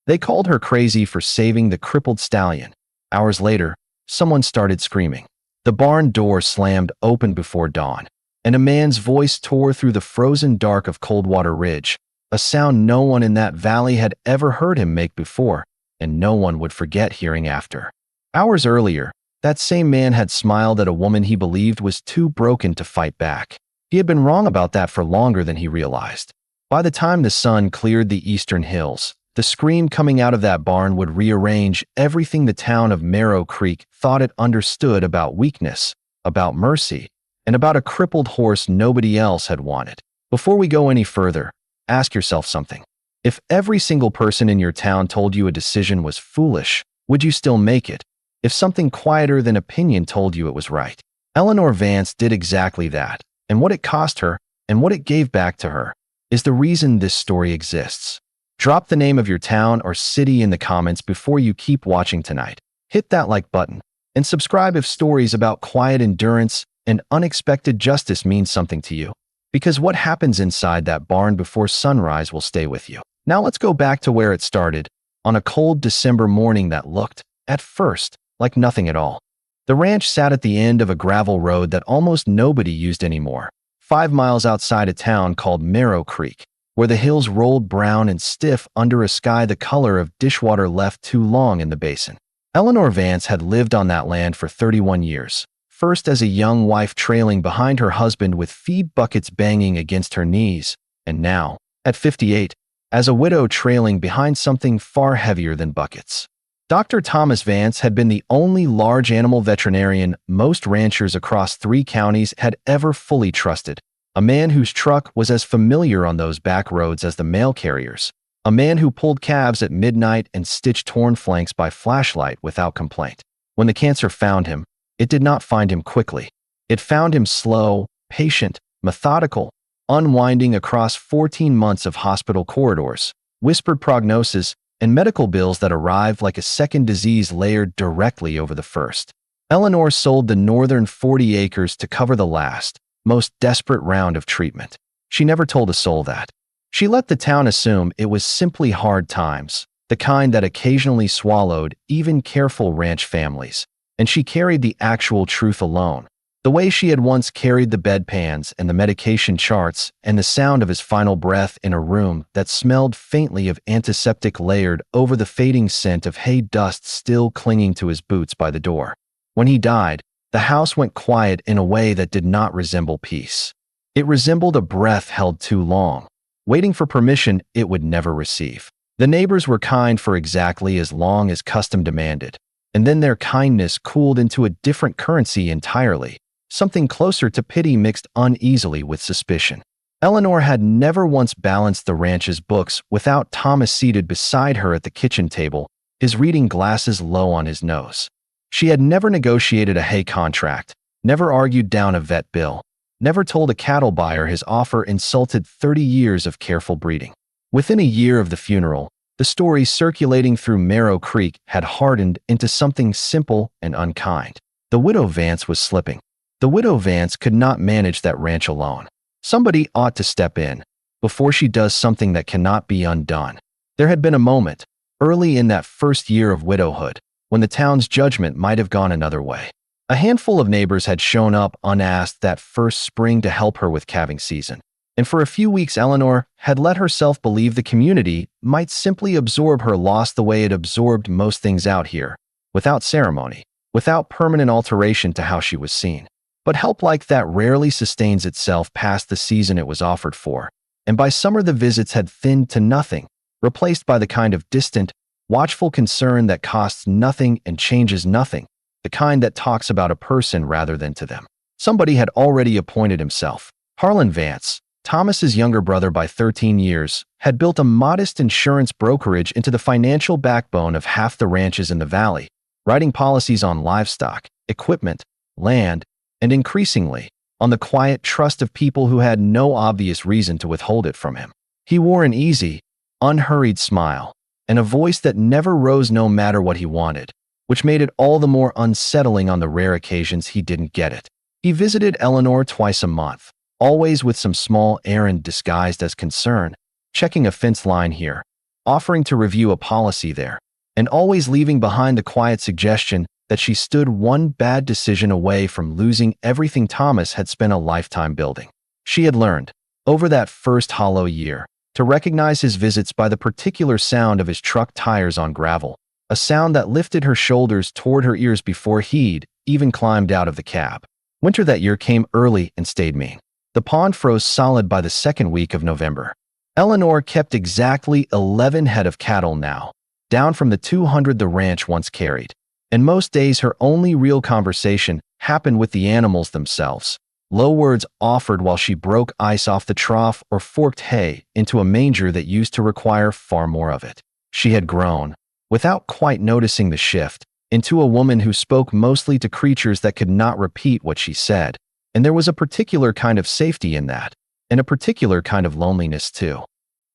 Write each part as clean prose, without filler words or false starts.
They called her crazy for saving the crippled stallion. Hours later, someone started screaming. The barn door slammed open before dawn, and a man's voice tore through the frozen dark of Coldwater Ridge, a sound no one in that valley had ever heard him make before, and no one would forget hearing after. Hours earlier, that same man had smiled at a woman he believed was too broken to fight back. He had been wrong about that for longer than he realized. By the time the sun cleared the eastern hills, the scream coming out of that barn would rearrange everything the town of Marrow Creek thought it understood about weakness, about mercy, and about a crippled horse nobody else had wanted. Before we go any further, ask yourself something. If every single person in your town told you a decision was foolish, would you still make it? If something quieter than opinion told you it was right? Eleanor Vance did exactly that, and what it cost her, and what it gave back to her, is the reason this story exists. Drop the name of your town or city in the comments before you keep watching tonight. Hit that like button, and subscribe if stories about quiet endurance and unexpected justice mean something to you. Because what happens inside that barn before sunrise will stay with you. Now let's go back to where it started, on a cold December morning that looked, at first, like nothing at all. The ranch sat at the end of a gravel road that almost nobody used anymore, 5 miles outside a town called Marrow Creek, where the hills rolled brown and stiff under a sky the color of dishwater left too long in the basin. Eleanor Vance had lived on that land for 31 years, first as a young wife trailing behind her husband with feed buckets banging against her knees, and now, at 58, as a widow trailing behind something far heavier than buckets. Dr. Thomas Vance had been the only large animal veterinarian most ranchers across 3 counties had ever fully trusted. A man whose truck was as familiar on those back roads as the mail carriers. A man who pulled calves at midnight and stitched torn flanks by flashlight without complaint. When the cancer found him, it did not find him quickly. It found him slow, patient, methodical, unwinding across 14 months of hospital corridors, whispered prognosis, and medical bills that arrived like a second disease layered directly over the first. Eleanor sold the northern 40 acres to cover the last, most desperate round of treatment. She never told a soul that. She let the town assume it was simply hard times, the kind that occasionally swallowed even careful ranch families, and she carried the actual truth alone, the way she had once carried the bedpans and the medication charts and the sound of his final breath in a room that smelled faintly of antiseptic layered over the fading scent of hay dust still clinging to his boots by the door. When he died, the house went quiet in a way that did not resemble peace. It resembled a breath held too long, waiting for permission it would never receive. The neighbors were kind for exactly as long as custom demanded, and then their kindness cooled into a different currency entirely, something closer to pity mixed uneasily with suspicion. Eleanor had never once balanced the ranch's books without Thomas seated beside her at the kitchen table, his reading glasses low on his nose. She had never negotiated a hay contract, never argued down a vet bill, never told a cattle buyer his offer insulted 30 years of careful breeding. Within a year of the funeral, the story circulating through Marrow Creek had hardened into something simple and unkind. The widow Vance was slipping. The widow Vance could not manage that ranch alone. Somebody ought to step in before she does something that cannot be undone. There had been a moment, early in that first year of widowhood, when the town's judgment might have gone another way. A handful of neighbors had shown up unasked that first spring to help her with calving season, and for a few weeks Eleanor had let herself believe the community might simply absorb her loss the way it absorbed most things out here, without ceremony, without permanent alteration to how she was seen. But help like that rarely sustains itself past the season it was offered for, and by summer the visits had thinned to nothing, replaced by the kind of distant, watchful concern that costs nothing and changes nothing, the kind that talks about a person rather than to them. Somebody had already appointed himself. Harlan Vance, Thomas's younger brother by 13 years, had built a modest insurance brokerage into the financial backbone of half the ranches in the valley, writing policies on livestock, equipment, land, and increasingly, on the quiet trust of people who had no obvious reason to withhold it from him. He wore an easy, unhurried smile, and a voice that never rose no matter what he wanted, which made it all the more unsettling on the rare occasions he didn't get it. He visited Eleanor twice a month, always with some small errand disguised as concern, checking a fence line here, offering to review a policy there, and always leaving behind the quiet suggestion that she stood one bad decision away from losing everything Thomas had spent a lifetime building. She had learned, over that first hollow year, to recognize his visits by the particular sound of his truck tires on gravel, a sound that lifted her shoulders toward her ears before he'd even climbed out of the cab. Winter that year came early and stayed mean. The pond froze solid by the second week of November. Eleanor kept exactly 11 head of cattle now, down from the 200 the ranch once carried. And most days her only real conversation happened with the animals themselves. Low words offered while she broke ice off the trough or forked hay into a manger that used to require far more of it. She had grown, without quite noticing the shift, into a woman who spoke mostly to creatures that could not repeat what she said, and there was a particular kind of safety in that, and a particular kind of loneliness too.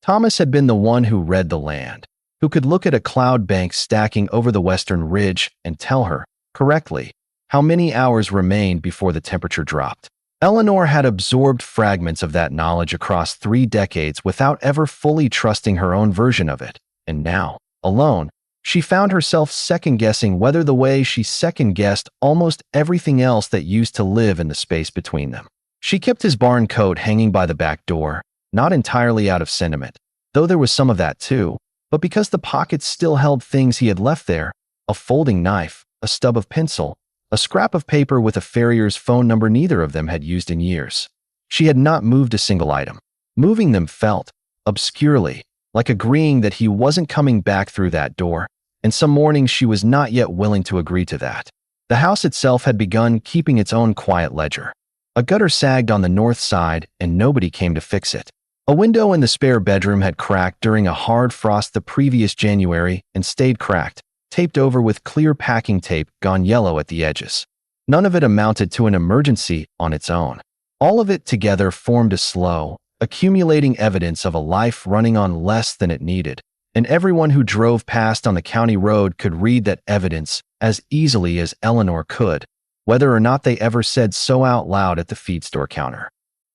Thomas had been the one who read the land, who could look at a cloud bank stacking over the western ridge and tell her, correctly, how many hours remained before the temperature dropped. Eleanor had absorbed fragments of that knowledge across 3 decades without ever fully trusting her own version of it, and now, alone, she found herself second-guessing whether the way she second-guessed almost everything else that used to live in the space between them. She kept his barn coat hanging by the back door, not entirely out of sentiment, though there was some of that too, but because the pockets still held things he had left there, a folding knife, a stub of pencil, a scrap of paper with a farrier's phone number neither of them had used in years. She had not moved a single item. Moving them felt, obscurely, like agreeing that he wasn't coming back through that door, and some mornings she was not yet willing to agree to that. The house itself had begun keeping its own quiet ledger. A gutter sagged on the north side, and nobody came to fix it. A window in the spare bedroom had cracked during a hard frost the previous January and stayed cracked, taped over with clear packing tape gone yellow at the edges. None of it amounted to an emergency on its own. All of it together formed a slow, accumulating evidence of a life running on less than it needed, and everyone who drove past on the county road could read that evidence as easily as Eleanor could, whether or not they ever said so out loud at the feed store counter.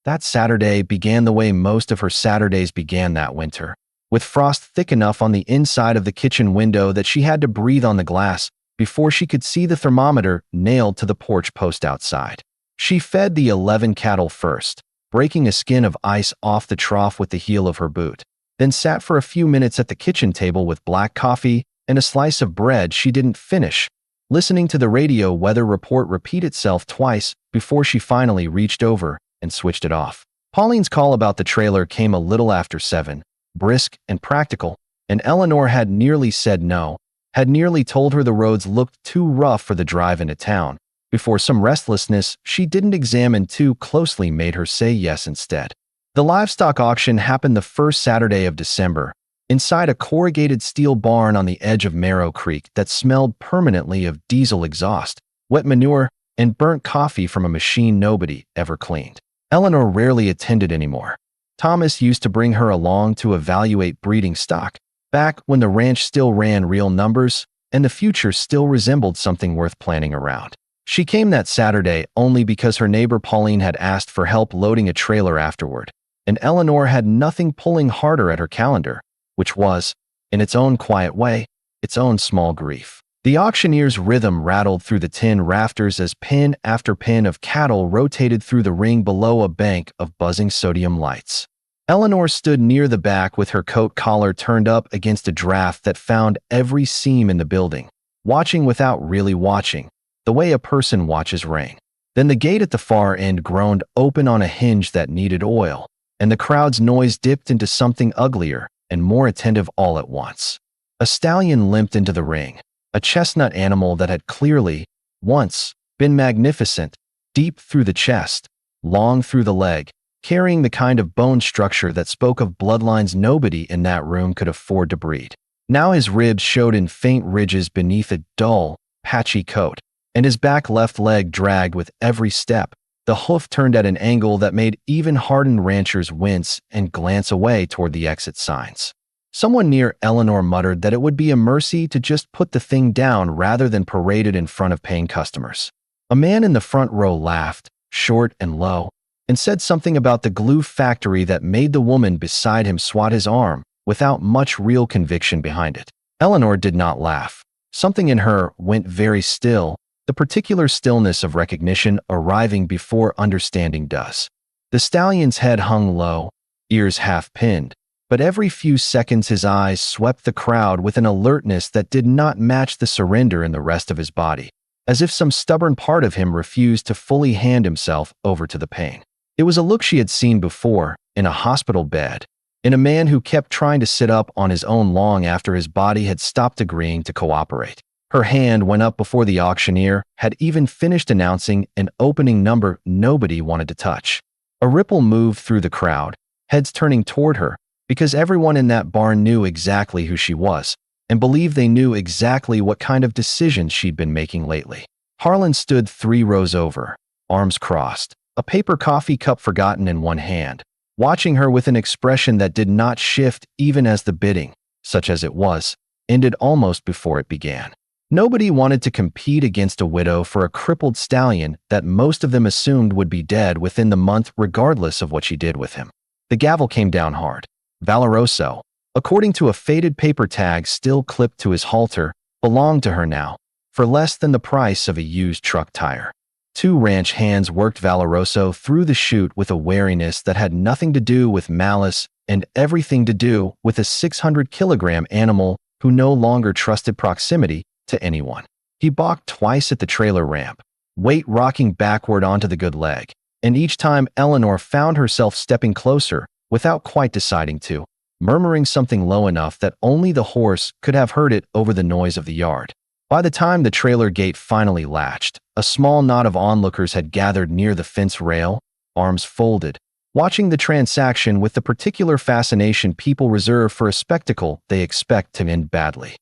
That Saturday began the way most of her Saturdays began that winter, with frost thick enough on the inside of the kitchen window that she had to breathe on the glass before she could see the thermometer nailed to the porch post outside. She fed the 11 cattle first, breaking a skin of ice off the trough with the heel of her boot, then sat for a few minutes at the kitchen table with black coffee and a slice of bread she didn't finish, listening to the radio weather report repeat itself twice before she finally reached over and switched it off. Pauline's call about the trailer came a little after 7, brisk and practical, and Eleanor had nearly said no, had nearly told her the roads looked too rough for the drive into town, before some restlessness she didn't examine too closely made her say yes instead. The livestock auction happened the first Saturday of December, inside a corrugated steel barn on the edge of Marrow Creek that smelled permanently of diesel exhaust, wet manure, and burnt coffee from a machine nobody ever cleaned. Eleanor rarely attended anymore. Thomas used to bring her along to evaluate breeding stock, back when the ranch still ran real numbers and the future still resembled something worth planning around. She came that Saturday only because her neighbor Pauline had asked for help loading a trailer afterward, and Eleanor had nothing pulling harder at her calendar, which was, in its own quiet way, its own small grief. The auctioneer's rhythm rattled through the tin rafters as pin after pin of cattle rotated through the ring below a bank of buzzing sodium lights. Eleanor stood near the back with her coat collar turned up against a draft that found every seam in the building, watching without really watching, the way a person watches rain. Then the gate at the far end groaned open on a hinge that needed oil, and the crowd's noise dipped into something uglier and more attentive all at once. A stallion limped into the ring, a chestnut animal that had clearly, once, been magnificent, deep through the chest, long through the leg, carrying the kind of bone structure that spoke of bloodlines nobody in that room could afford to breed. Now his ribs showed in faint ridges beneath a dull, patchy coat, and his back left leg dragged with every step, the hoof turned at an angle that made even hardened ranchers wince and glance away toward the exit signs. Someone near Eleanor muttered that it would be a mercy to just put the thing down rather than parade it in front of paying customers. A man in the front row laughed, short and low, and said something about the glue factory that made the woman beside him swat his arm without much real conviction behind it. Eleanor did not laugh. Something in her went very still, the particular stillness of recognition arriving before understanding does. The stallion's head hung low, ears half-pinned, but every few seconds his eyes swept the crowd with an alertness that did not match the surrender in the rest of his body, as if some stubborn part of him refused to fully hand himself over to the pain. It was a look she had seen before, in a hospital bed, in a man who kept trying to sit up on his own long after his body had stopped agreeing to cooperate. Her hand went up before the auctioneer had even finished announcing an opening number nobody wanted to touch. A ripple moved through the crowd, heads turning toward her, because everyone in that barn knew exactly who she was, and believed they knew exactly what kind of decisions she'd been making lately. Harlan stood 3 rows over, arms crossed, a paper coffee cup forgotten in one hand, watching her with an expression that did not shift even as the bidding, such as it was, ended almost before it began. Nobody wanted to compete against a widow for a crippled stallion that most of them assumed would be dead within the month regardless of what she did with him. The gavel came down hard. Valoroso, according to a faded paper tag still clipped to his halter, belonged to her now, for less than the price of a used truck tire. 2 ranch hands worked Valoroso through the chute with a wariness that had nothing to do with malice and everything to do with a 600-kilogram animal who no longer trusted proximity to anyone. He balked twice at the trailer ramp, weight rocking backward onto the good leg, and each time Eleanor found herself stepping closer without quite deciding to, murmuring something low enough that only the horse could have heard it over the noise of the yard. By the time the trailer gate finally latched, a small knot of onlookers had gathered near the fence rail, arms folded, watching the transaction with the particular fascination people reserve for a spectacle they expect to end badly.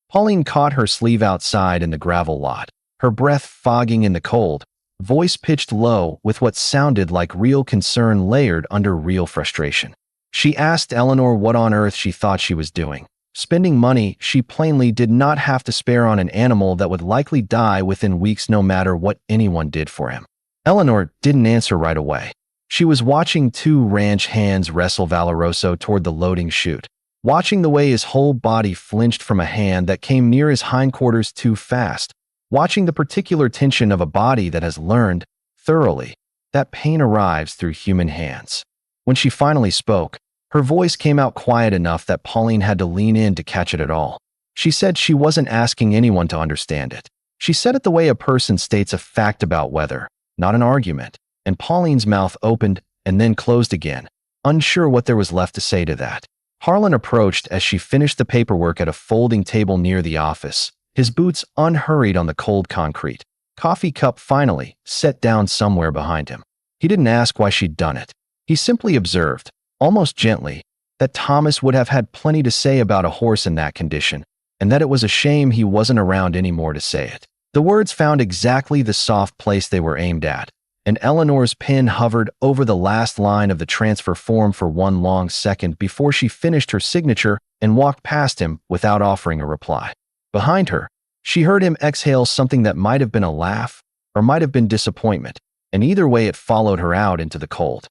Pauline caught her sleeve outside in the gravel lot, her breath fogging in the cold, voice pitched low with what sounded like real concern layered under real frustration. She asked Eleanor what on earth she thought she was doing, spending money she plainly did not have to spare on an animal that would likely die within weeks no matter what anyone did for him. Eleanor didn't answer right away. She was watching 2 ranch hands wrestle Valoroso toward the loading chute, watching the way his whole body flinched from a hand that came near his hindquarters too fast, watching the particular tension of a body that has learned, thoroughly, that pain arrives through human hands. When she finally spoke, her voice came out quiet enough that Pauline had to lean in to catch it at all. She said she wasn't asking anyone to understand it. She said it the way a person states a fact about weather, not an argument, and Pauline's mouth opened and then closed again, unsure what there was left to say to that. Harlan approached as she finished the paperwork at a folding table near the office, his boots unhurried on the cold concrete, coffee cup finally set down somewhere behind him. He didn't ask why she'd done it. He simply observed, almost gently, that Thomas would have had plenty to say about a horse in that condition, and that it was a shame he wasn't around anymore to say it. The words found exactly the soft place they were aimed at, and Eleanor's pen hovered over the last line of the transfer form for one long second before she finished her signature and walked past him without offering a reply. Behind her, she heard him exhale something that might have been a laugh or might have been disappointment, and either way it followed her out into the cold.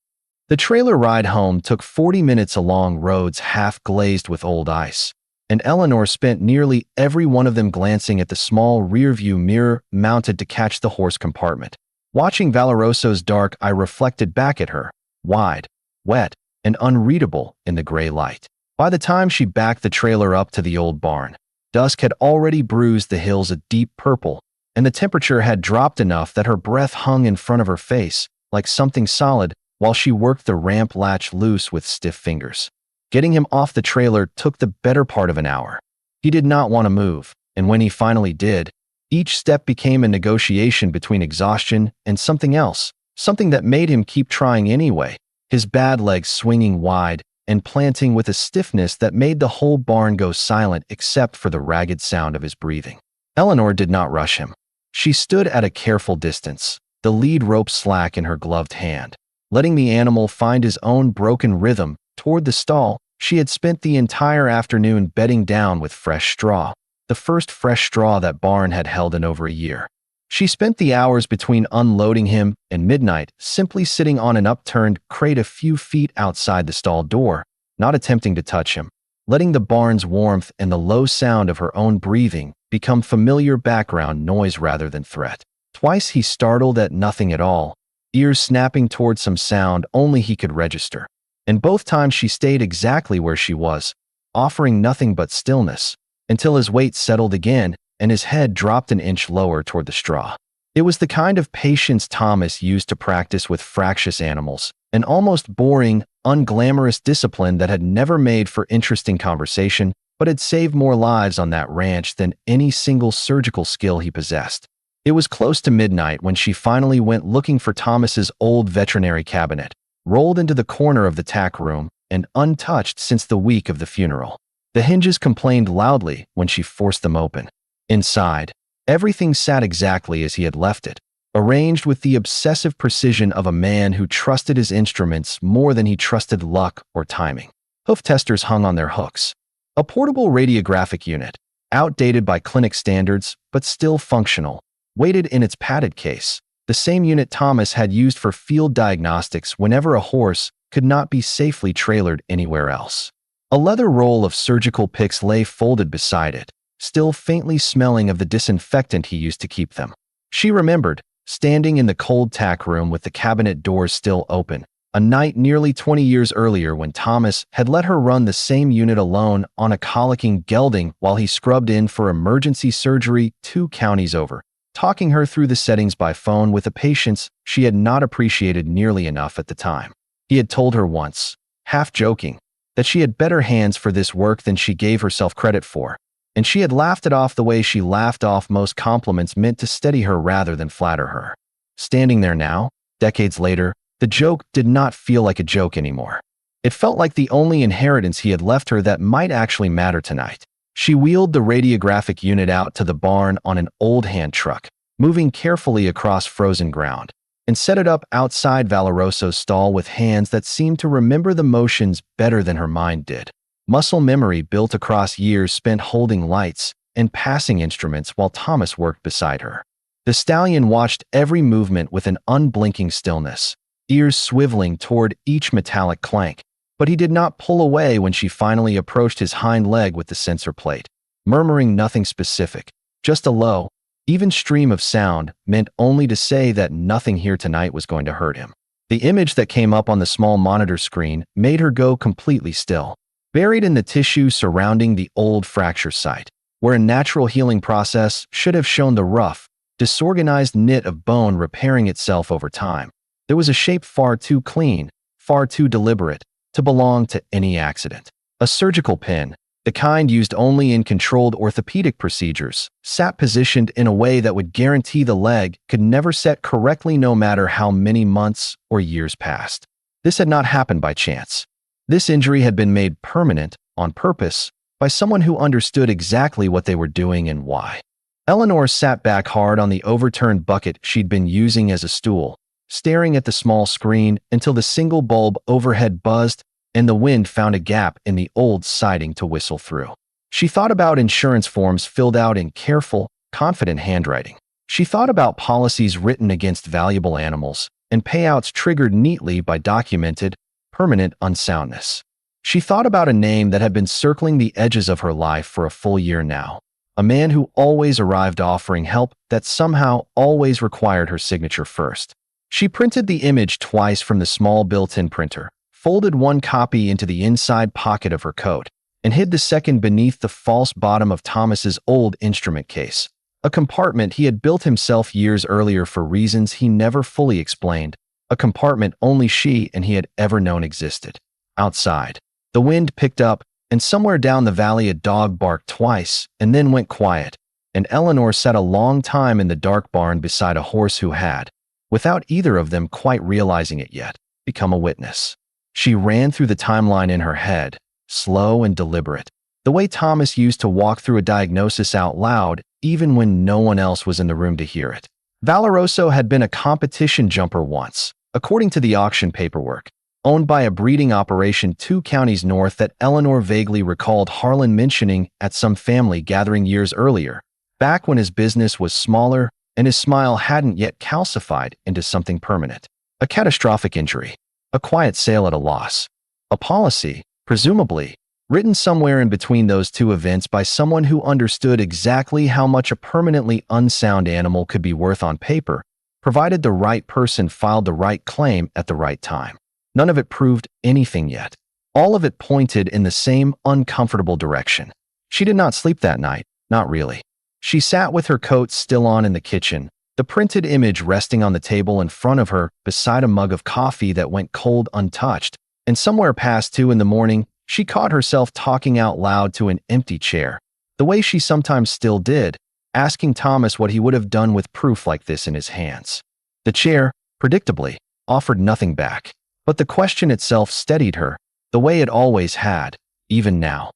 The trailer ride home took 40 minutes along roads half glazed with old ice, and Eleanor spent nearly every one of them glancing at the small rearview mirror mounted to catch the horse compartment. Watching Valoroso's dark eye reflected back at her, wide, wet, and unreadable in the gray light. By the time she backed the trailer up to the old barn, dusk had already bruised the hills a deep purple, and the temperature had dropped enough that her breath hung in front of her face like something solid while she worked the ramp latch loose with stiff fingers. Getting him off the trailer took the better part of an hour. He did not want to move, and when he finally did, each step became a negotiation between exhaustion and something else, something that made him keep trying anyway, his bad legs swinging wide and planting with a stiffness that made the whole barn go silent except for the ragged sound of his breathing. Eleanor did not rush him. She stood at a careful distance, the lead rope slack in her gloved hand, letting the animal find his own broken rhythm toward the stall. She had spent the entire afternoon bedding down with fresh straw, the first fresh straw that barn had held in over a year. She spent the hours between unloading him and midnight simply sitting on an upturned crate a few feet outside the stall door, not attempting to touch him, letting the barn's warmth and the low sound of her own breathing become familiar background noise rather than threat. Twice he startled at nothing at all, ears snapping toward some sound only he could register. And both times she stayed exactly where she was, offering nothing but stillness, until his weight settled again and his head dropped an inch lower toward the straw. It was the kind of patience Thomas used to practice with fractious animals, an almost boring, unglamorous discipline that had never made for interesting conversation, but had saved more lives on that ranch than any single surgical skill he possessed. It was close to midnight when she finally went looking for Thomas's old veterinary cabinet, rolled into the corner of the tack room, and untouched since the week of the funeral. The hinges complained loudly when she forced them open. Inside, everything sat exactly as he had left it, arranged with the obsessive precision of a man who trusted his instruments more than he trusted luck or timing. Hoof testers hung on their hooks. A portable radiographic unit, outdated by clinic standards but still functional, waited in its padded case, the same unit Thomas had used for field diagnostics whenever a horse could not be safely trailered anywhere else. A leather roll of surgical picks lay folded beside it, still faintly smelling of the disinfectant he used to keep them. She remembered, standing in the cold tack room with the cabinet doors still open, a night nearly 20 years earlier when Thomas had let her run the same unit alone on a colicking gelding while he scrubbed in for emergency surgery 2 counties over, talking her through the settings by phone with a patience she had not appreciated nearly enough at the time. He had told her once, half joking, that she had better hands for this work than she gave herself credit for, and she had laughed it off the way she laughed off most compliments meant to steady her rather than flatter her. Standing there now, decades later, the joke did not feel like a joke anymore. It felt like the only inheritance he had left her that might actually matter tonight. She wheeled the radiographic unit out to the barn on an old hand truck, moving carefully across frozen ground, and set it up outside Valoroso's stall with hands that seemed to remember the motions better than her mind did. Muscle memory built across years spent holding lights and passing instruments while Thomas worked beside her. The stallion watched every movement with an unblinking stillness, ears swiveling toward each metallic clank, but he did not pull away when she finally approached his hind leg with the sensor plate, murmuring nothing specific, just a low, even stream of sound meant only to say that nothing here tonight was going to hurt him. The image that came up on the small monitor screen made her go completely still, buried in the tissue surrounding the old fracture site, where a natural healing process should have shown the rough, disorganized knit of bone repairing itself over time. There was a shape far too clean, far too deliberate, to belong to any accident. A surgical pin, the kind used only in controlled orthopedic procedures, sat positioned in a way that would guarantee the leg could never set correctly no matter how many months or years passed. This had not happened by chance. This injury had been made permanent, on purpose, by someone who understood exactly what they were doing and why. Eleanor sat back hard on the overturned bucket she'd been using as a stool, staring at the small screen until the single bulb overhead buzzed and the wind found a gap in the old siding to whistle through. She thought about insurance forms filled out in careful, confident handwriting. She thought about policies written against valuable animals and payouts triggered neatly by documented, permanent unsoundness. She thought about a name that had been circling the edges of her life for a full year now. A man who always arrived offering help that somehow always required her signature first. She printed the image twice from the small built-in printer, folded one copy into the inside pocket of her coat, and hid the second beneath the false bottom of Thomas's old instrument case, a compartment he had built himself years earlier for reasons he never fully explained, a compartment only she and he had ever known existed. Outside, the wind picked up, and somewhere down the valley a dog barked twice and then went quiet, and Eleanor sat a long time in the dark barn beside a horse who had, without either of them quite realizing it yet, become a witness. She ran through the timeline in her head, slow and deliberate, the way Thomas used to walk through a diagnosis out loud even when no one else was in the room to hear it. Valoroso had been a competition jumper once, according to the auction paperwork, owned by a breeding operation 2 counties north that Eleanor vaguely recalled Harlan mentioning at some family gathering years earlier, back when his business was smaller and his smile hadn't yet calcified into something permanent. A catastrophic injury, a quiet sale at a loss, a policy, presumably, written somewhere in between those two events by someone who understood exactly how much a permanently unsound animal could be worth on paper, provided the right person filed the right claim at the right time. None of it proved anything yet. All of it pointed in the same uncomfortable direction. She did not sleep that night, not really. She sat with her coat still on in the kitchen, the printed image resting on the table in front of her beside a mug of coffee that went cold untouched, and somewhere past 2 in the morning, she caught herself talking out loud to an empty chair, the way she sometimes still did, asking Thomas what he would have done with proof like this in his hands. The chair, predictably, offered nothing back, but the question itself steadied her, the way it always had, even now.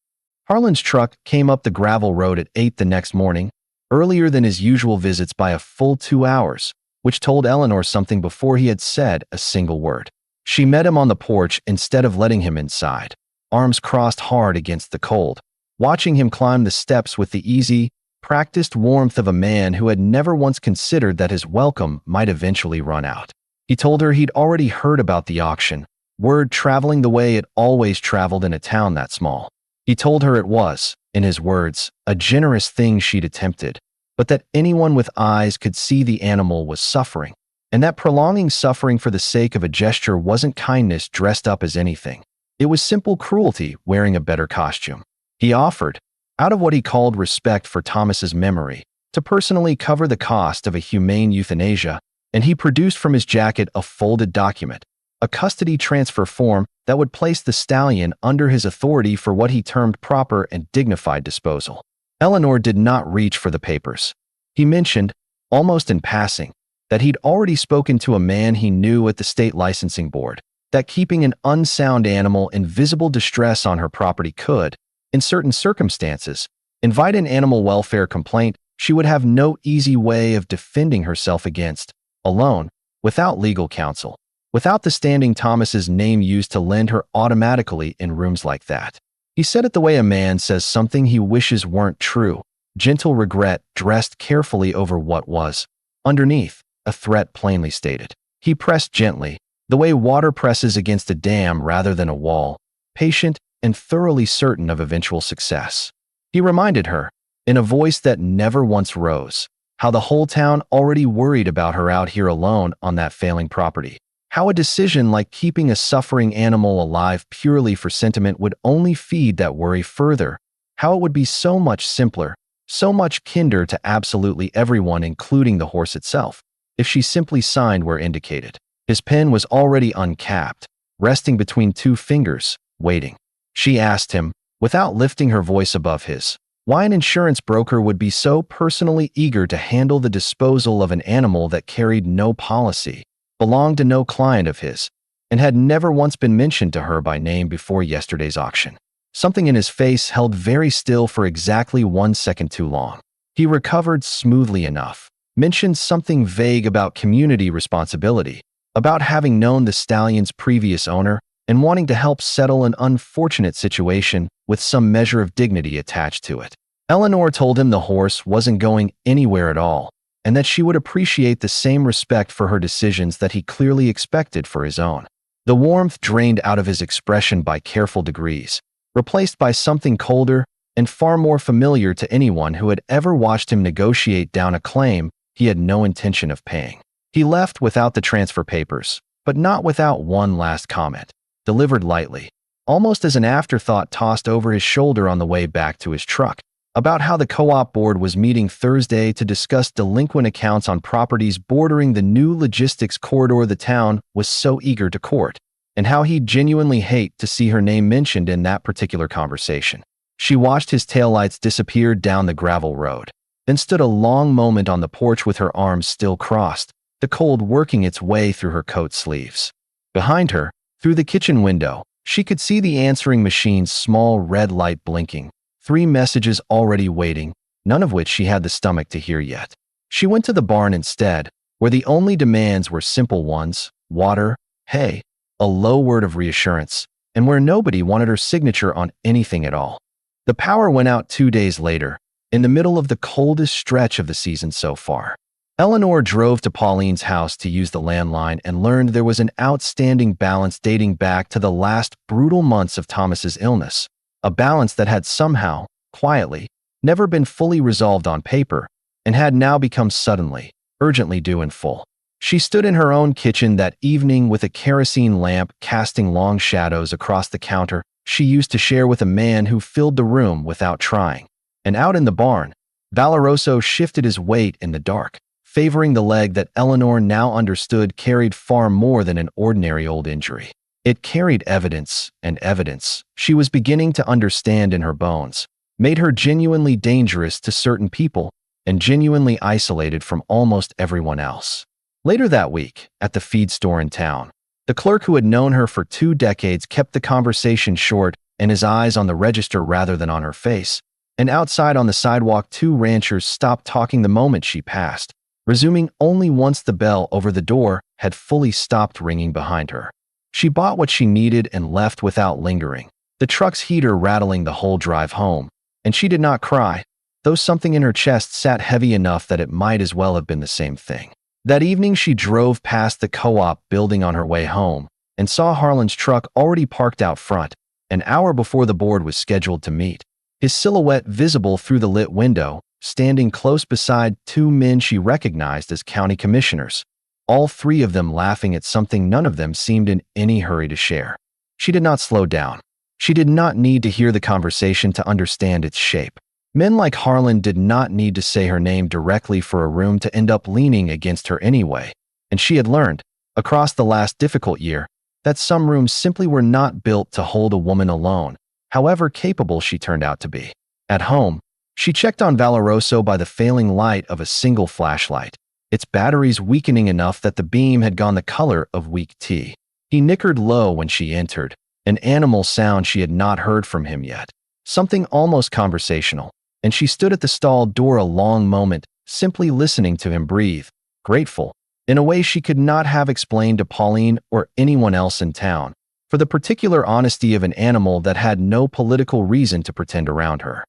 Harlan's truck came up the gravel road at 8 the next morning, earlier than his usual visits by a full 2 hours, which told Eleanor something before he had said a single word. She met him on the porch instead of letting him inside, arms crossed hard against the cold, watching him climb the steps with the easy, practiced warmth of a man who had never once considered that his welcome might eventually run out. He told her he'd already heard about the auction, word traveling the way it always traveled in a town that small. He told her it was, in his words, a generous thing she'd attempted, but that anyone with eyes could see the animal was suffering, and that prolonging suffering for the sake of a gesture wasn't kindness dressed up as anything. It was simple cruelty wearing a better costume. He offered, out of what he called respect for Thomas's memory, to personally cover the cost of a humane euthanasia, and he produced from his jacket a folded document, a custody transfer form that would place the stallion under his authority for what he termed proper and dignified disposal. Eleanor did not reach for the papers. He mentioned, almost in passing, that he'd already spoken to a man he knew at the state licensing board, that keeping an unsound animal in visible distress on her property could, in certain circumstances, invite an animal welfare complaint she would have no easy way of defending herself against, alone, without legal counsel, without the standing Thomas's name used to lend her automatically in rooms like that. He said it the way a man says something he wishes weren't true, gentle regret dressed carefully over what was, underneath, a threat plainly stated. He pressed gently, the way water presses against a dam rather than a wall, patient and thoroughly certain of eventual success. He reminded her, in a voice that never once rose, how the whole town already worried about her out here alone on that failing property. How a decision like keeping a suffering animal alive purely for sentiment would only feed that worry further. How it would be so much simpler, so much kinder to absolutely everyone, including the horse itself, if she simply signed where indicated. His pen was already uncapped, resting between 2 fingers, waiting. She asked him, without lifting her voice above his, why an insurance broker would be so personally eager to handle the disposal of an animal that carried no policy, belonged to no client of his, and had never once been mentioned to her by name before yesterday's auction. Something in his face held very still for exactly 1 second too long. He recovered smoothly enough, mentioned something vague about community responsibility, about having known the stallion's previous owner and wanting to help settle an unfortunate situation with some measure of dignity attached to it. Eleanor told him the horse wasn't going anywhere at all, and that she would appreciate the same respect for her decisions that he clearly expected for his own. The warmth drained out of his expression by careful degrees, replaced by something colder and far more familiar to anyone who had ever watched him negotiate down a claim he had no intention of paying. He left without the transfer papers, but not without one last comment, delivered lightly, almost as an afterthought tossed over his shoulder on the way back to his truck, about how the co-op board was meeting Thursday to discuss delinquent accounts on properties bordering the new logistics corridor the town was so eager to court, and how he'd genuinely hate to see her name mentioned in that particular conversation. She watched his taillights disappear down the gravel road, then stood a long moment on the porch with her arms still crossed, the cold working its way through her coat sleeves. Behind her, through the kitchen window, she could see the answering machine's small red light blinking, 3 messages already waiting, none of which she had the stomach to hear yet. She went to the barn instead, where the only demands were simple ones: water, hay, a low word of reassurance, and where nobody wanted her signature on anything at all. The power went out 2 days later, in the middle of the coldest stretch of the season so far. Eleanor drove to Pauline's house to use the landline and learned there was an outstanding balance dating back to the last brutal months of Thomas's illness, a balance that had somehow, quietly, never been fully resolved on paper, and had now become suddenly, urgently due in full. She stood in her own kitchen that evening with a kerosene lamp casting long shadows across the counter she used to share with a man who filled the room without trying. And out in the barn, Valoroso shifted his weight in the dark, favoring the leg that Eleanor now understood carried far more than an ordinary old injury. It carried evidence, and evidence, she was beginning to understand in her bones, made her genuinely dangerous to certain people and genuinely isolated from almost everyone else. Later that week, at the feed store in town, the clerk who had known her for 2 decades kept the conversation short and his eyes on the register rather than on her face. And outside on the sidewalk, 2 ranchers stopped talking the moment she passed, resuming only once the bell over the door had fully stopped ringing behind her. She bought what she needed and left without lingering, the truck's heater rattling the whole drive home. And she did not cry, though something in her chest sat heavy enough that it might as well have been the same thing. That evening she drove past the co-op building on her way home and saw Harlan's truck already parked out front, an hour before the board was scheduled to meet. His silhouette visible through the lit window, standing close beside 2 men she recognized as county commissioners, all 3 of them laughing at something none of them seemed in any hurry to share. She did not slow down. She did not need to hear the conversation to understand its shape. Men like Harlan did not need to say her name directly for a room to end up leaning against her anyway, and she had learned, across the last difficult year, that some rooms simply were not built to hold a woman alone, however capable she turned out to be. At home, she checked on Valoroso by the failing light of a single flashlight, its batteries weakening enough that the beam had gone the color of weak tea. He nickered low when she entered, an animal sound she had not heard from him yet, something almost conversational, and she stood at the stall door a long moment, simply listening to him breathe, grateful, in a way she could not have explained to Pauline or anyone else in town, for the particular honesty of an animal that had no political reason to pretend around her.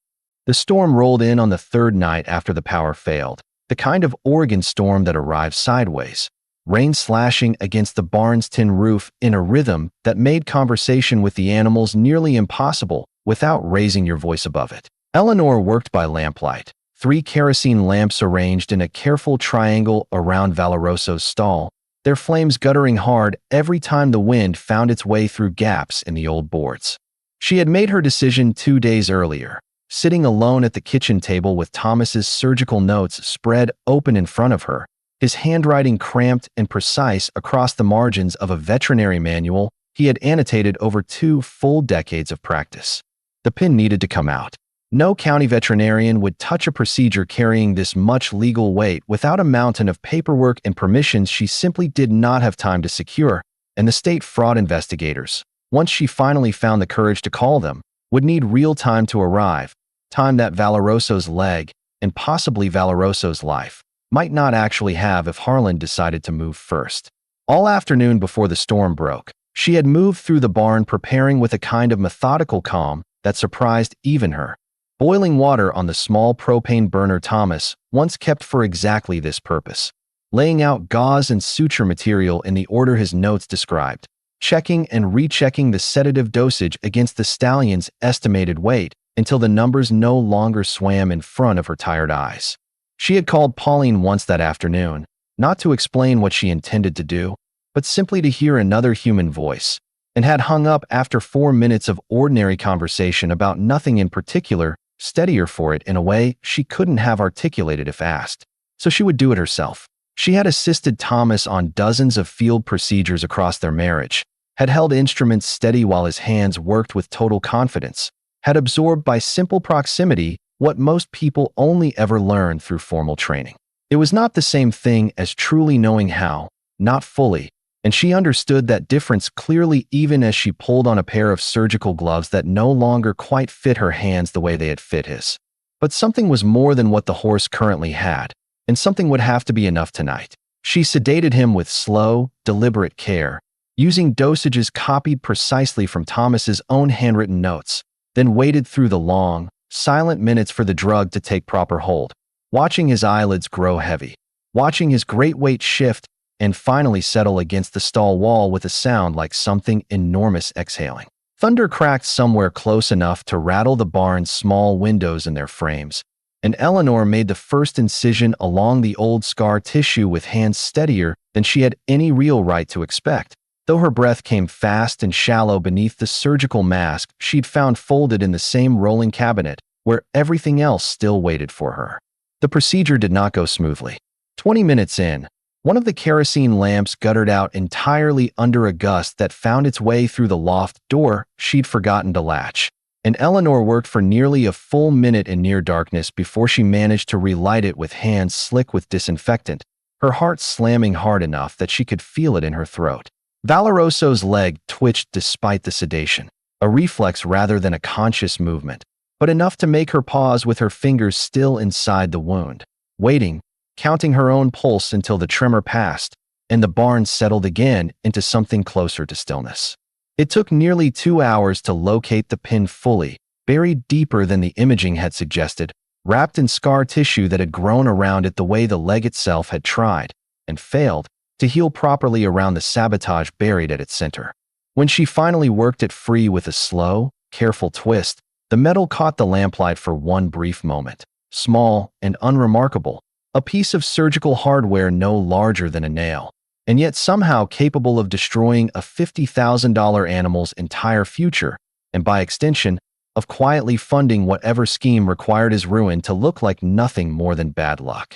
The storm rolled in on the 3rd night after the power failed, the kind of Oregon storm that arrived sideways, rain slashing against the barn's tin roof in a rhythm that made conversation with the animals nearly impossible without raising your voice above it. Eleanor worked by lamplight, 3 kerosene lamps arranged in a careful triangle around Valoroso's stall, their flames guttering hard every time the wind found its way through gaps in the old boards. She had made her decision 2 days earlier, sitting alone at the kitchen table with Thomas's surgical notes spread open in front of her, his handwriting cramped and precise across the margins of a veterinary manual he had annotated over 2 full decades of practice. The pen needed to come out. No county veterinarian would touch a procedure carrying this much legal weight without a mountain of paperwork and permissions she simply did not have time to secure, and the state fraud investigators, once she finally found the courage to call them, would need real time to arrive, time that Valoroso's leg, and possibly Valoroso's life, might not actually have if Harlan decided to move first. All afternoon before the storm broke, she had moved through the barn preparing with a kind of methodical calm that surprised even her. Boiling water on the small propane burner Thomas once kept for exactly this purpose, laying out gauze and suture material in the order his notes described, checking and rechecking the sedative dosage against the Stallion's estimated weight until the numbers no longer swam in front of her tired eyes. She had called Pauline once that afternoon, not to explain what she intended to do, but simply to hear another human voice, and had hung up after 4 minutes of ordinary conversation about nothing in particular, steadier for it in a way she couldn't have articulated if asked. So she would do it herself. She had assisted Thomas on dozens of field procedures across their marriage, had held instruments steady while his hands worked with total confidence, had absorbed by simple proximity what most people only ever learn through formal training. It was not the same thing as truly knowing how, not fully, and she understood that difference clearly even as she pulled on a pair of surgical gloves that no longer quite fit her hands the way they had fit his. But something was more than what the horse currently had, and something would have to be enough tonight. She sedated him with slow, deliberate care, using dosages copied precisely from Thomas's own handwritten notes, then waited through the long, silent minutes for the drug to take proper hold, watching his eyelids grow heavy, watching his great weight shift and finally settle against the stall wall with a sound like something enormous exhaling. Thunder cracked somewhere close enough to rattle the barn's small windows in their frames, and Eleanor made the first incision along the old scar tissue with hands steadier than she had any real right to expect. Though her breath came fast and shallow beneath the surgical mask she'd found folded in the same rolling cabinet where everything else still waited for her. The procedure did not go smoothly. 20 minutes in, one of the kerosene lamps guttered out entirely under a gust that found its way through the loft door she'd forgotten to latch, and Eleanor worked for nearly a full minute in near darkness before she managed to relight it with hands slick with disinfectant, her heart slamming hard enough that she could feel it in her throat. Valoroso's leg twitched despite the sedation, a reflex rather than a conscious movement, but enough to make her pause with her fingers still inside the wound, waiting, counting her own pulse until the tremor passed, and the barn settled again into something closer to stillness. It took nearly 2 hours to locate the pin fully, buried deeper than the imaging had suggested, wrapped in scar tissue that had grown around it the way the leg itself had tried, and failed, to heal properly around the sabotage buried at its center. When she finally worked it free with a slow, careful twist, the metal caught the lamplight for one brief moment. Small and unremarkable, a piece of surgical hardware no larger than a nail, and yet somehow capable of destroying a $50,000 animal's entire future, and by extension, of quietly funding whatever scheme required his ruin to look like nothing more than bad luck.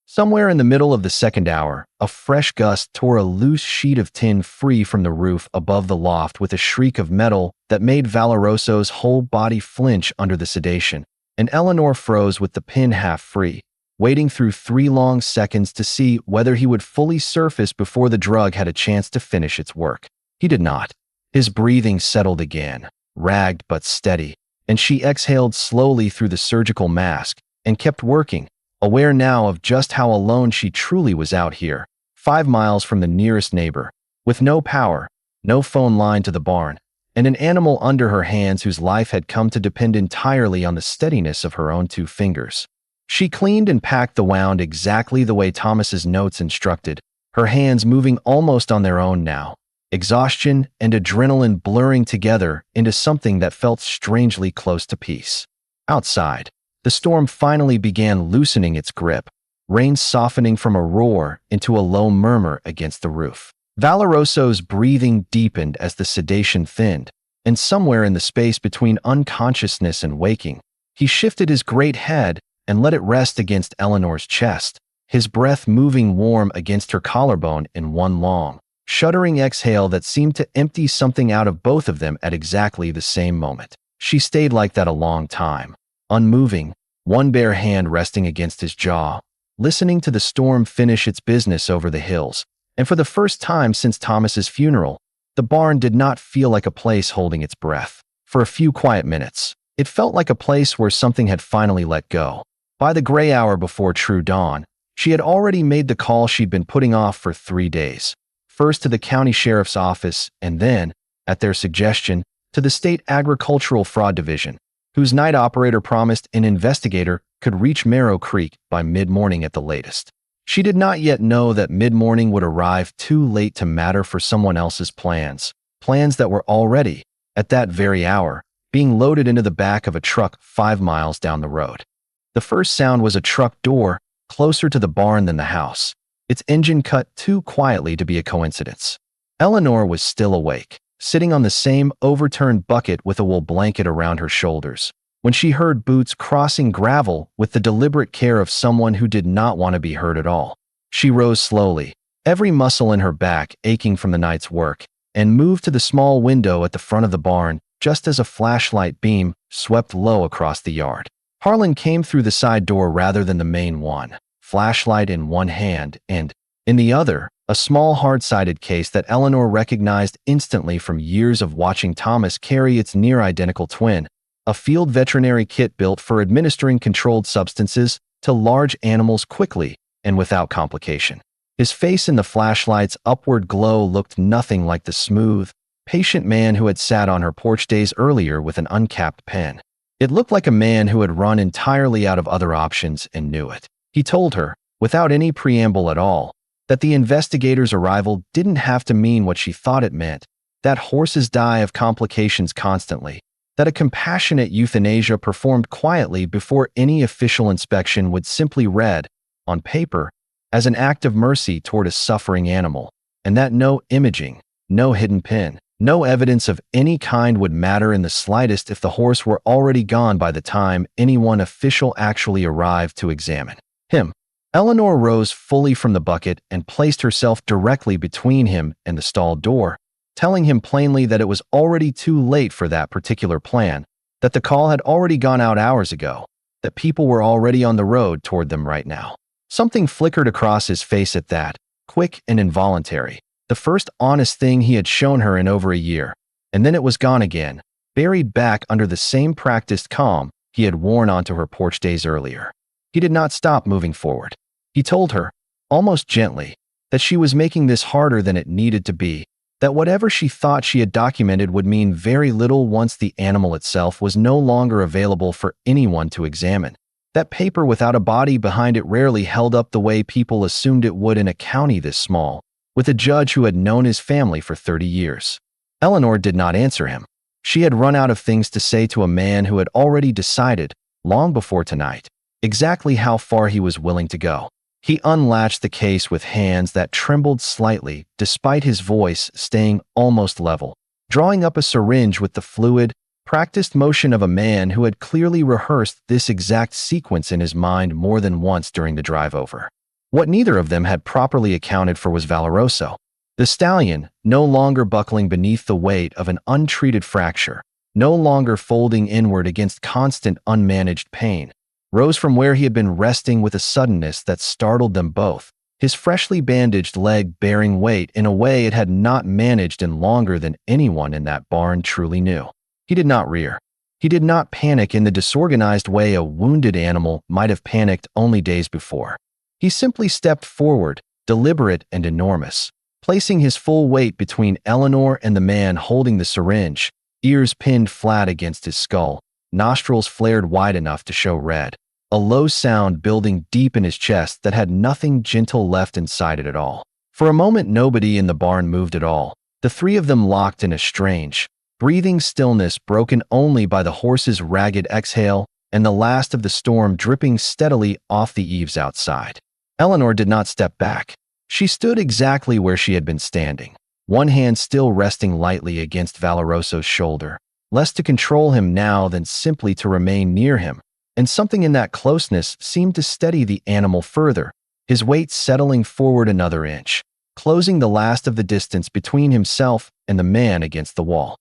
Somewhere in the middle of the second hour, a fresh gust tore a loose sheet of tin free from the roof above the loft with a shriek of metal that made Valoroso's whole body flinch under the sedation, and Eleanor froze with the pin half free, waiting through 3 long seconds to see whether he would fully surface before the drug had a chance to finish its work. He did not. His breathing settled again, ragged but steady, and she exhaled slowly through the surgical mask and kept working, aware now of just how alone she truly was out here, 5 miles from the nearest neighbor, with no power, no phone line to the barn, and an animal under her hands whose life had come to depend entirely on the steadiness of her own 2 fingers. She cleaned and packed the wound exactly the way Thomas's notes instructed, her hands moving almost on their own now, exhaustion and adrenaline blurring together into something that felt strangely close to peace. Outside, the storm finally began loosening its grip, rain softening from a roar into a low murmur against the roof. Valoroso's breathing deepened as the sedation thinned, and somewhere in the space between unconsciousness and waking, he shifted his great head and let it rest against Eleanor's chest, his breath moving warm against her collarbone in one long, shuddering exhale that seemed to empty something out of both of them at exactly the same moment. She stayed like that a long time, unmoving, one bare hand resting against his jaw, listening to the storm finish its business over the hills, and for the first time since Thomas's funeral, the barn did not feel like a place holding its breath. For a few quiet minutes, it felt like a place where something had finally let go. By the gray hour before true dawn, she had already made the call she'd been putting off for 3 days, first to the county sheriff's office and then, at their suggestion, to the state agricultural fraud division, whose night operator promised an investigator could reach Marrow Creek by mid-morning at the latest. She did not yet know that mid-morning would arrive too late to matter for someone else's plans that were already, at that very hour, being loaded into the back of a truck 5 miles down the road. The first sound was a truck door, closer to the barn than the house, its engine cut too quietly to be a coincidence. Eleanor was still awake, sitting on the same overturned bucket with a wool blanket around her shoulders, when she heard boots crossing gravel with the deliberate care of someone who did not want to be hurt at all. She rose slowly, every muscle in her back aching from the night's work, and moved to the small window at the front of the barn just as a flashlight beam swept low across the yard. Harlan came through the side door rather than the main one, flashlight in one hand and, in the other, a small hard-sided case that Eleanor recognized instantly from years of watching Thomas carry its near-identical twin, a field veterinary kit built for administering controlled substances to large animals quickly and without complication. His face in the flashlight's upward glow looked nothing like the smooth, patient man who had sat on her porch days earlier with an uncapped pen. It looked like a man who had run entirely out of other options and knew it. He told her, without any preamble at all, that the investigator's arrival didn't have to mean what she thought it meant, that horses die of complications constantly, that a compassionate euthanasia performed quietly before any official inspection would simply read, on paper, as an act of mercy toward a suffering animal, and that no imaging, no hidden pin, no evidence of any kind would matter in the slightest if the horse were already gone by the time anyone official actually arrived to examine him. Eleanor rose fully from the bucket and placed herself directly between him and the stall door, telling him plainly that it was already too late for that particular plan, that the call had already gone out hours ago, that people were already on the road toward them right now. Something flickered across his face at that, quick and involuntary, the first honest thing he had shown her in over a year, and then it was gone again, buried back under the same practiced calm he had worn onto her porch days earlier. He did not stop moving forward. He told her, almost gently, that she was making this harder than it needed to be, that whatever she thought she had documented would mean very little once the animal itself was no longer available for anyone to examine. That paper without a body behind it rarely held up the way people assumed it would in a county this small, with a judge who had known his family for 30 years. Eleanor did not answer him. She had run out of things to say to a man who had already decided, long before tonight, exactly how far he was willing to go. He unlatched the case with hands that trembled slightly, despite his voice staying almost level, drawing up a syringe with the fluid, practiced motion of a man who had clearly rehearsed this exact sequence in his mind more than once during the drive over. What neither of them had properly accounted for was Valoroso. The stallion, no longer buckling beneath the weight of an untreated fracture, no longer folding inward against constant unmanaged pain, rose from where he had been resting with a suddenness that startled them both, his freshly bandaged leg bearing weight in a way it had not managed in longer than anyone in that barn truly knew. He did not rear. He did not panic in the disorganized way a wounded animal might have panicked only days before. He simply stepped forward, deliberate and enormous, placing his full weight between Eleanor and the man holding the syringe, ears pinned flat against his skull, nostrils flared wide enough to show red, a low sound building deep in his chest that had nothing gentle left inside it at all. For a moment nobody in the barn moved at all, the three of them locked in a strange, breathing stillness broken only by the horse's ragged exhale and the last of the storm dripping steadily off the eaves outside. Eleanor did not step back. She stood exactly where she had been standing, one hand still resting lightly against Valoroso's shoulder, less to control him now than simply to remain near him, and something in that closeness seemed to steady the animal further, his weight settling forward another inch, closing the last of the distance between himself and the man against the wall.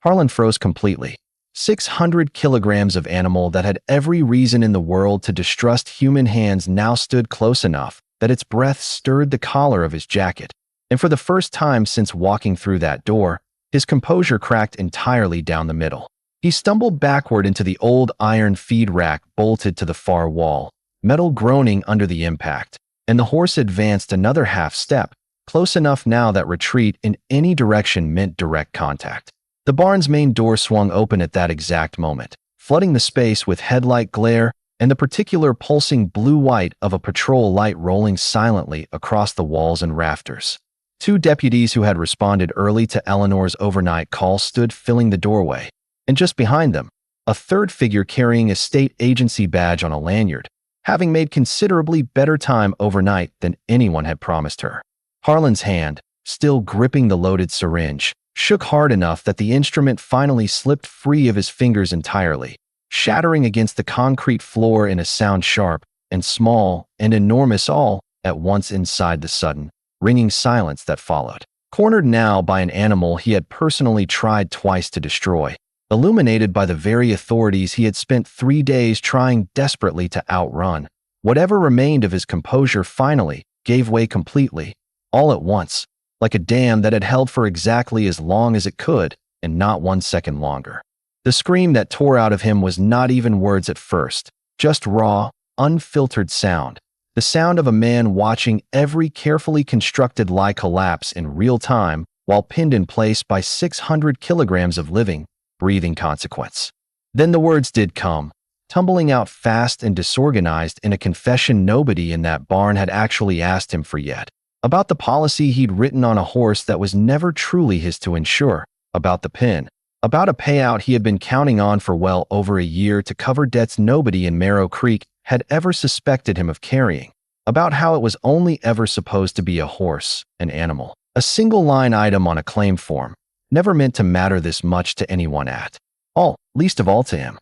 Harlan froze completely. 600 kilograms of animal that had every reason in the world to distrust human hands now stood close enough that its breath stirred the collar of his jacket, and for the first time since walking through that door, his composure cracked entirely down the middle. He stumbled backward into the old iron feed rack bolted to the far wall, metal groaning under the impact, and the horse advanced another half step, close enough now that retreat in any direction meant direct contact. The barn's main door swung open at that exact moment, flooding the space with headlight glare and the particular pulsing blue-white of a patrol light rolling silently across the walls and rafters. Two deputies who had responded early to Eleanor's overnight call stood filling the doorway, and just behind them, a third figure carrying a state agency badge on a lanyard, having made considerably better time overnight than anyone had promised her. Harlan's hand, still gripping the loaded syringe, shook hard enough that the instrument finally slipped free of his fingers entirely, shattering against the concrete floor in a sound sharp and small and enormous all at once inside the sudden, ringing silence that followed. Cornered now by an animal he had personally tried twice to destroy, illuminated by the very authorities he had spent 3 days trying desperately to outrun, whatever remained of his composure finally gave way completely, all at once, like a dam that had held for exactly as long as it could and not 1 second longer. The scream that tore out of him was not even words at first, just raw, unfiltered sound. The sound of a man watching every carefully constructed lie collapse in real time while pinned in place by 600 kilograms of living, breathing consequence. Then the words did come, tumbling out fast and disorganized in a confession nobody in that barn had actually asked him for yet. about the policy he'd written on a horse that was never truly his to insure, about the pin, about a payout he had been counting on for well over a year to cover debts nobody in Marrow Creek had ever suspected him of carrying, about how it was only ever supposed to be a horse, an animal, a single line item on a claim form, never meant to matter this much to anyone at all, least of all to him.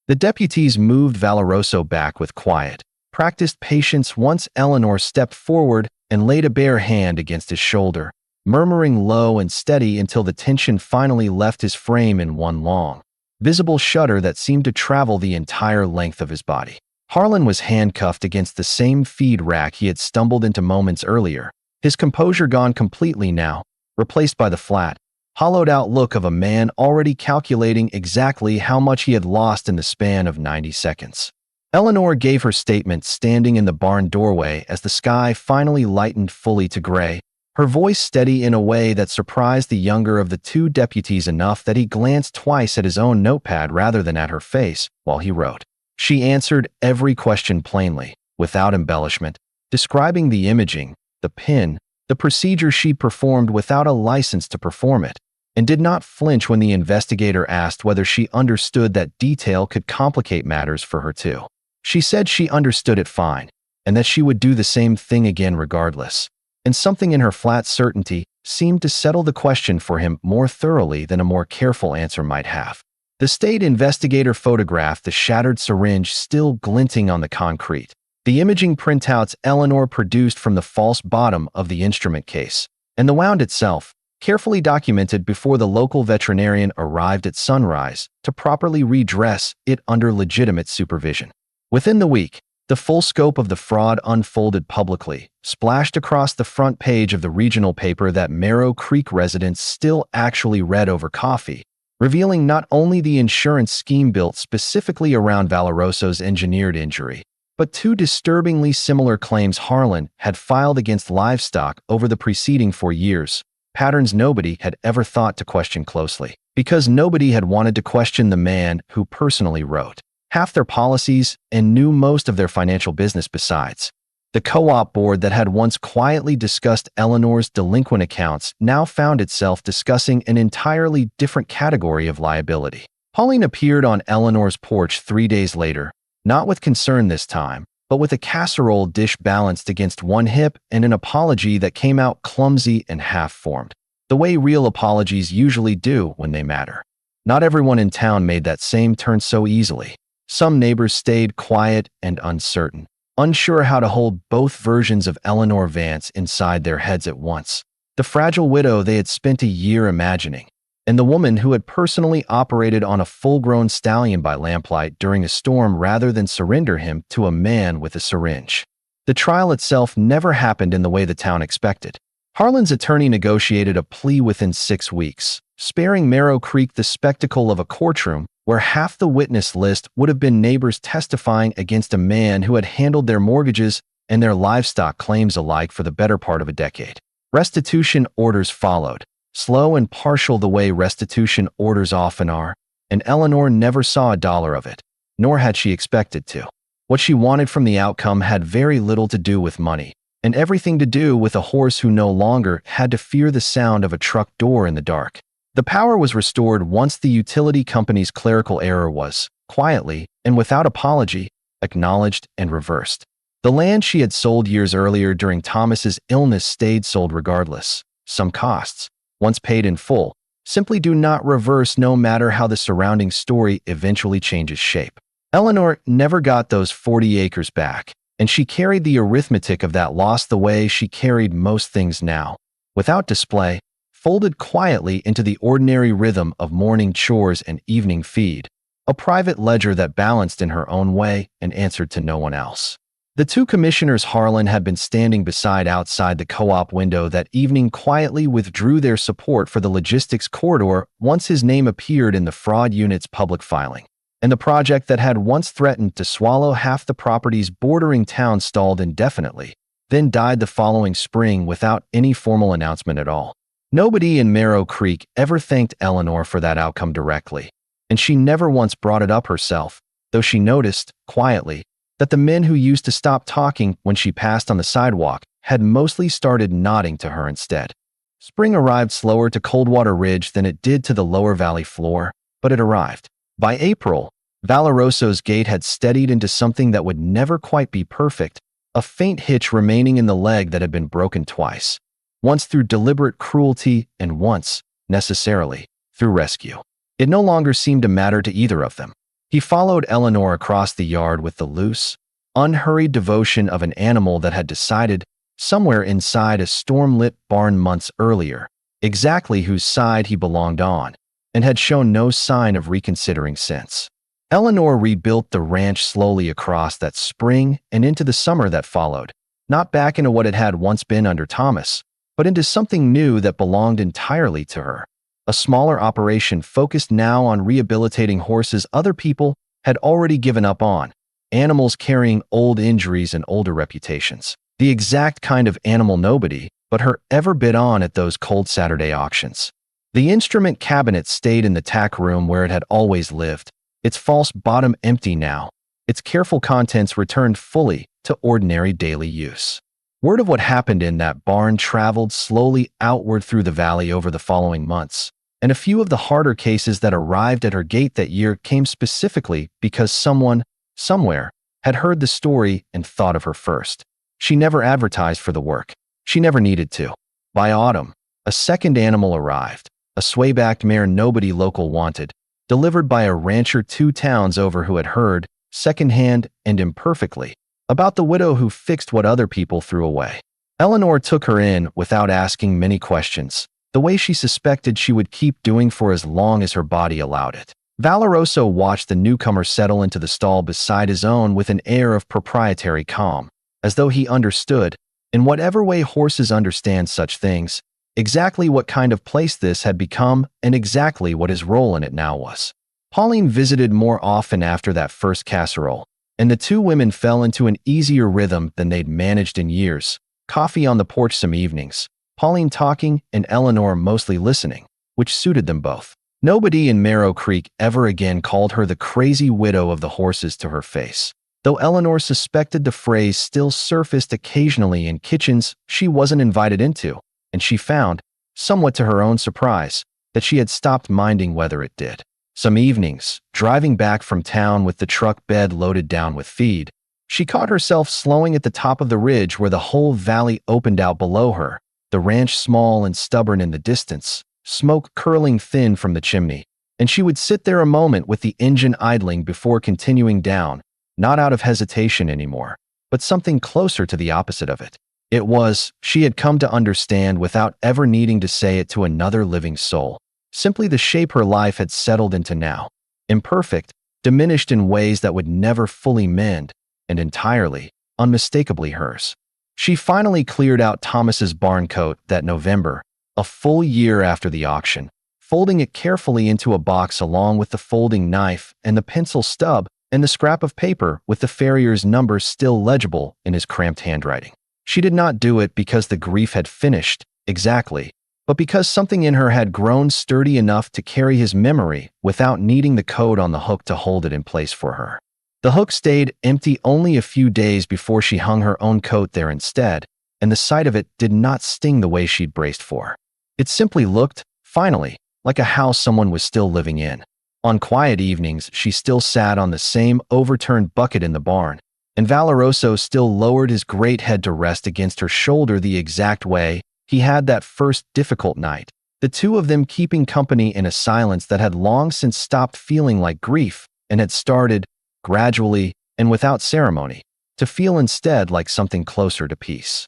The deputies moved Valoroso back with quiet, practiced patience once Eleanor stepped forward and laid a bare hand against his shoulder, murmuring low and steady until the tension finally left his frame in one long, visible shudder that seemed to travel the entire length of his body. Harlan was handcuffed against the same feed rack he had stumbled into moments earlier, his composure gone completely now, replaced by the flat, hollowed-out look of a man already calculating exactly how much he had lost in the span of 90 seconds. Eleanor gave her statement standing in the barn doorway as the sky finally lightened fully to gray, her voice steady in a way that surprised the younger of the two deputies enough that he glanced twice at his own notepad rather than at her face while he wrote. She answered every question plainly, without embellishment, describing the imaging, the pin, the procedure she performed without a license to perform it, and did not flinch when the investigator asked whether she understood that detail could complicate matters for her too. She said she understood it fine, and that she would do the same thing again regardless, and something in her flat certainty seemed to settle the question for him more thoroughly than a more careful answer might have. The state investigator photographed the shattered syringe still glinting on the concrete, the imaging printouts Eleanor produced from the false bottom of the instrument case, and the wound itself, carefully documented before the local veterinarian arrived at sunrise to properly redress it under legitimate supervision. Within the week, the full scope of the fraud unfolded publicly, splashed across the front page of the regional paper that Marrow Creek residents still actually read over coffee, revealing not only the insurance scheme built specifically around Valoroso's engineered injury, but two disturbingly similar claims Harlan had filed against livestock over the preceding 4 years, patterns nobody had ever thought to question closely, because nobody had wanted to question the man who personally wrote half their policies and knew most of their financial business besides. The co-op board that had once quietly discussed Eleanor's delinquent accounts now found itself discussing an entirely different category of liability. Pauline appeared on Eleanor's porch 3 days later, not with concern this time, but with a casserole dish balanced against one hip and an apology that came out clumsy and half-formed, the way real apologies usually do when they matter. Not everyone in town made that same turn so easily. Some neighbors stayed quiet and uncertain, unsure how to hold both versions of Eleanor Vance inside their heads at once. The fragile widow they had spent a year imagining, and the woman who had personally operated on a full-grown stallion by lamplight during a storm rather than surrender him to a man with a syringe. The trial itself never happened in the way the town expected. Harlan's attorney negotiated a plea within 6 weeks, sparing Marrow Creek the spectacle of a courtroom where half the witness list would have been neighbors testifying against a man who had handled their mortgages and their livestock claims alike for the better part of a decade. Restitution orders followed, slow and partial the way restitution orders often are, and Eleanor never saw a dollar of it, nor had she expected to. What she wanted from the outcome had very little to do with money, and everything to do with a horse who no longer had to fear the sound of a truck door in the dark. The power was restored once the utility company's clerical error was, quietly and without apology, acknowledged and reversed. The land she had sold years earlier during Thomas's illness stayed sold regardless. Some costs, once paid in full, simply do not reverse no matter how the surrounding story eventually changes shape. Eleanor never got those 40 acres back, and she carried the arithmetic of that loss the way she carried most things now, without display, folded quietly into the ordinary rhythm of morning chores and evening feed, a private ledger that balanced in her own way and answered to no one else. The two commissioners Harlan had been standing beside outside the co-op window that evening quietly withdrew their support for the logistics corridor once his name appeared in the fraud unit's public filing, and the project that had once threatened to swallow half the properties bordering town stalled indefinitely, then died the following spring without any formal announcement at all. Nobody in Marrow Creek ever thanked Eleanor for that outcome directly, and she never once brought it up herself, though she noticed, quietly, that the men who used to stop talking when she passed on the sidewalk had mostly started nodding to her instead. Spring arrived slower to Coldwater Ridge than it did to the lower valley floor, but it arrived. By April, Valoroso's gait had steadied into something that would never quite be perfect, a faint hitch remaining in the leg that had been broken twice, once through deliberate cruelty and once, necessarily, through rescue. It no longer seemed to matter to either of them. He followed Eleanor across the yard with the loose, unhurried devotion of an animal that had decided, somewhere inside a storm-lit barn months earlier, exactly whose side he belonged on, and had shown no sign of reconsidering since. Eleanor rebuilt the ranch slowly across that spring and into the summer that followed, not back into what it had once been under Thomas, but into something new that belonged entirely to her. A smaller operation focused now on rehabilitating horses other people had already given up on, animals carrying old injuries and older reputations. The exact kind of animal nobody but her ever bid on at those cold Saturday auctions. The instrument cabinet stayed in the tack room where it had always lived, its false bottom empty now, its careful contents returned fully to ordinary daily use. Word of what happened in that barn traveled slowly outward through the valley over the following months, and a few of the harder cases that arrived at her gate that year came specifically because someone, somewhere, had heard the story and thought of her first. She never advertised for the work. She never needed to. By autumn, a second animal arrived, a sway-backed mare nobody local wanted, delivered by a rancher 2 towns over who had heard, secondhand and imperfectly, about the widow who fixed what other people threw away. Eleanor took her in without asking many questions, the way she suspected she would keep doing for as long as her body allowed it. Valoroso watched the newcomer settle into the stall beside his own with an air of proprietary calm, as though he understood, in whatever way horses understand such things, exactly what kind of place this had become and exactly what his role in it now was. Pauline visited more often after that first casserole, and the 2 women fell into an easier rhythm than they'd managed in years. Coffee on the porch some evenings, Pauline talking and Eleanor mostly listening, which suited them both. Nobody in Marrow Creek ever again called her the crazy widow of the horses to her face, though Eleanor suspected the phrase still surfaced occasionally in kitchens she wasn't invited into, and she found, somewhat to her own surprise, that she had stopped minding whether it did. Some evenings, driving back from town with the truck bed loaded down with feed, she caught herself slowing at the top of the ridge where the whole valley opened out below her, the ranch small and stubborn in the distance, smoke curling thin from the chimney, and she would sit there a moment with the engine idling before continuing down, not out of hesitation anymore, but something closer to the opposite of it. It was, she had come to understand without ever needing to say it to another living soul, simply the shape her life had settled into now, imperfect, diminished in ways that would never fully mend, and entirely, unmistakably hers. She finally cleared out Thomas's barn coat that November, a full year after the auction, folding it carefully into a box along with the folding knife and the pencil stub and the scrap of paper with the farrier's number still legible in his cramped handwriting. She did not do it because the grief had finished, exactly, but because something in her had grown sturdy enough to carry his memory without needing the coat on the hook to hold it in place for her. The hook stayed empty only a few days before she hung her own coat there instead, and the sight of it did not sting the way she'd braced for. It simply looked, finally, like a house someone was still living in. On quiet evenings, she still sat on the same overturned bucket in the barn, and Valoroso still lowered his great head to rest against her shoulder the exact way he had that first difficult night, the 2 of them keeping company in a silence that had long since stopped feeling like grief and had started, gradually and without ceremony, to feel instead like something closer to peace.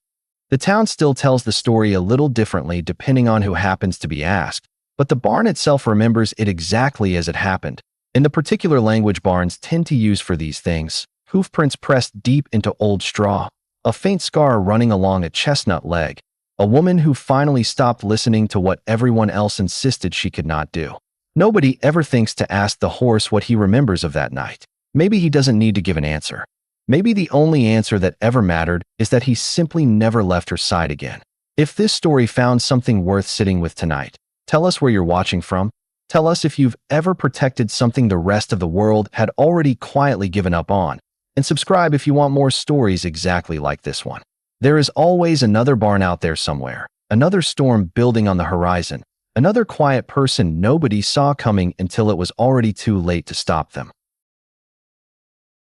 The town still tells the story a little differently depending on who happens to be asked, but the barn itself remembers it exactly as it happened. In the particular language barns tend to use for these things, hoofprints pressed deep into old straw, a faint scar running along a chestnut leg, a woman who finally stopped listening to what everyone else insisted she could not do. Nobody ever thinks to ask the horse what he remembers of that night. Maybe he doesn't need to give an answer. Maybe the only answer that ever mattered is that he simply never left her side again. If this story found something worth sitting with tonight, tell us where you're watching from. Tell us if you've ever protected something the rest of the world had already quietly given up on. And subscribe if you want more stories exactly like this one. There is always another barn out there somewhere, another storm building on the horizon, another quiet person nobody saw coming until it was already too late to stop them.